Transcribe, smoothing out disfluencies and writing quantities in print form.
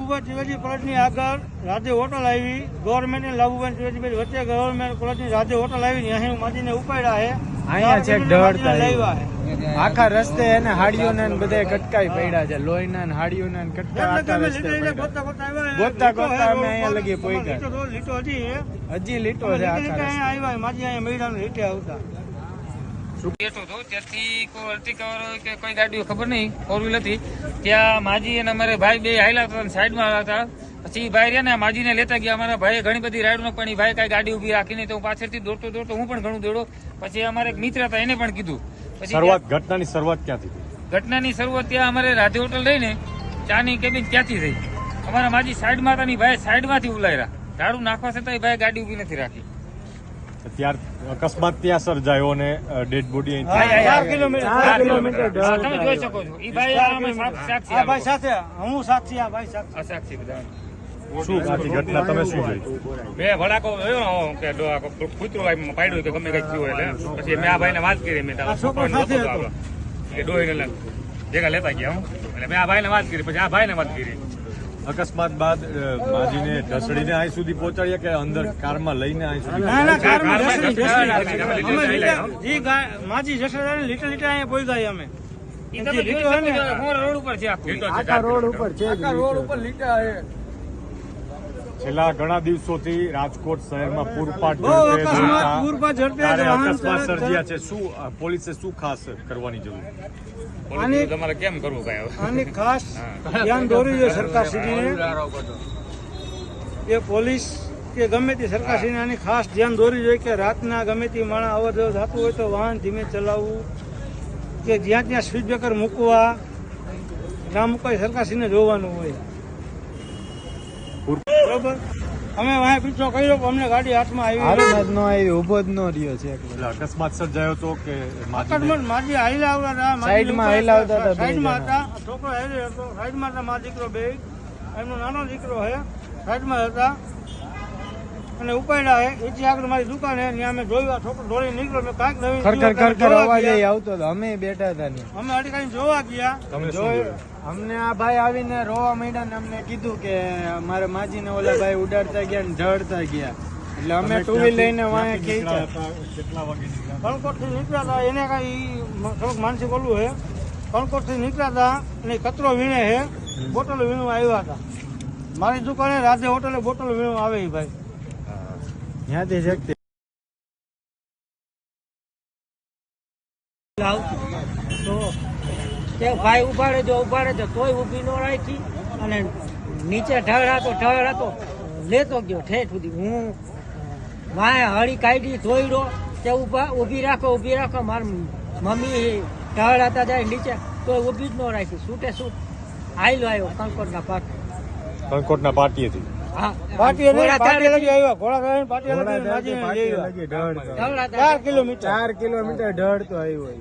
લાભુભાઈ ત્રિવેદી કોલેજની આગળ રાજ્ય હોટલ આવી, ગવર્મેન્ટ ને લાભુભાઈ ત્રિવેદી વચ્ચે ગવર્મેન્ટ કોલેજની રાજ્ય હોટલ આવી, અહીં માજીને ઉપાડ્યા છે, અહીંયા છેક ઢળતા લાવ્યા છે આખા રસ્તે એને હાડીઓને બધા કટકાઈ પડ્યા છે, લોહીના ને હાડીઓના ને કટકા આખા રસ્તે ગોતતા ગોતતા અમે અહીંયા લગી પહોંચ્યા. લીટો હજી લીટો છે આખા રસ્તે. આવ્યા માજી અહીંયા મેળાને લીટે આવતા બેઠો હતો ત્યાંથી કોઈ અર્ટિકા કે કોઈ ગાડીઓ ખબર નહીં, ફોર વ્હીલ હતી, ત્યાં માજી અને અમારે ભાઈ બે હાઈલા હતા, સાઈડમાં હતા. પછી ભાઈ રહ્યા ને માજીને લેતા ગયા. અમારા ભાઈએ ઘણી બધી રાઈડનો પણ ભાઈ કઈ ગાડી ઉભી રાખીને તો હું પાછળથી દોડતો દોડતો હું પણ ઘણું દોડો. પછી અમારે એક મિત્ર હતા એને પણ કીધું. પછી ઘટનાની શરૂઆત ક્યાંથી? ઘટનાની શરૂઆત ત્યાં અમારે રાધે હોટલ રહીને ચાની કેબિન ત્યાંથી થઈ. અમારા માજી સાઈડમાં હતા ની ભાઈ સાઈડમાંથી ઉલાયરા, ઝાડુ નાખવા છતાં ભાઈ ગાડી ઉભી નથી રાખી. ત્યાર અકસ્માત ત્યાં સર્જાયો અને ડેડ બોડી 4 કિલોમીટર તમે જોઈ શકો છો. ઈ ભાઈ આ ભાઈ સાથે હું સાક્ષી, આ ભાઈ સાક્ષી. સાક્ષી બધા શું આખી ઘટના તમે શું જોઈ? મેં ભડાકો કે કૂતરો પાડ્યું કે ગમે કઈ થયું એટલે પછી મેં આ ભાઈને વાત કરી. મેં ડોહીને ભેગા લેતા ગયા હું એટલે મેં આ ભાઈને વાત કરી. પછી આ ભાઈને વાત કરી. અકસ્માત બાદ માજીને ઢસડીને અહીં સુધી પહોંચાડ્યા કે અંદર કારમાં લઈને અહીં સુધી? માજી જસડાને લીટર અહીંયા પહોંચ્યા અમે. રોડ ઉપર છે, આખા રોડ ઉપર છે, આખા રોડ ઉપર લીટા છે. છેલ્લા ઘણા દિવસોથી રાજકોટ શહેરમાં પૂરપાટ અકસ્માત સર્જ્યા છે. શું પોલીસે શું ખાસ કરવાની જરૂર? તમારે કેમ કરવું કઈ આની ખાસ ધ્યાન દોરવું જોઈએ સરકારશ્રીને, એ પોલીસ કે ગમે તે સરકારશ્રીને આની ખાસ ધ્યાન દોરવું જોઈએ કે રાતના ગમે તે માણસ અવર જવર થતું હોય તો વાહન ધીમે ચલાવવું, કે જ્યાં ત્યાં સ્પીડ બ્રેકર મૂકવા ના મૂકવા સરકારશ્રીને જોવાનું હોય. બરોબર, અમે વાંહે પીછો કર્યો પણ અમને ગાડી હાથમાં આવી ઉભો જ ન રહ્યો છે. અકસ્માત સર્જાયો તો કે માજી હાઈલા આવતા સાઈડમાં હાઈલાવતા હતા, સાઈડમાં હતા, છોકરો હાઈલે હતો, સાઈડમાં હતા, મારો દીકરો બે, એમનો નાનો દીકરો છે, સાઈડમાં હતા અને ઉપાડ્યા છે. એથી આગળ મારી દુકાન છે, ત્યાં અમે જોયું, છોકરો દોડી નીકળ્યો, મેં કાંઈક નવીન ખરખર અવાજ આવતો હતો, અમે બેઠા હતા ને અમે અડીકાઈને જોવા ગયા. અમને આ ભાઈ આવીને રોવા માંડ્યા ને અમને કીધું કે મારા માજીને ઓલા ભાઈ ઉડાડતા ગયા ને ઢળતા ગયા, એટલે અમે ટુ વ્હીલ લઈને વાંહે ખેંચ્યા. કેટલા વાગે નીકળ્યા? કણકોટ થી નીકળ્યા હતા, એને કઈ થોડુંક માનસિક ઓલું છે. કણકોટ થી નીકળ્યા હતા અને કચરો વીણે છે, બોટલ વીણવા આવ્યા હતા. મારી દુકાને રાધે હોટલે બોટલ વીણવા આવે ભાઈ ત્યાંથી જગતી તે ભાઈ ઉભાડે જો તોય ઊભી ન રાખી અને નીચે ઢળાતો લેતો ગયો ઠેઠ સુધી. હું વાંહે હળી કાઢી ધોઈડો તે ઊભી રાખો મારી મમ્મી ઢળાતા જાય નીચે તોય ઊભી જ ન રાખી, છૂટે છૂટ આવ્યો કંકોટના પાટીએથી. હા, પાટી લગી આવ્યા, ઘોડા પાટી લગી 4 કિલોમીટર ઢળતો આવ્યો.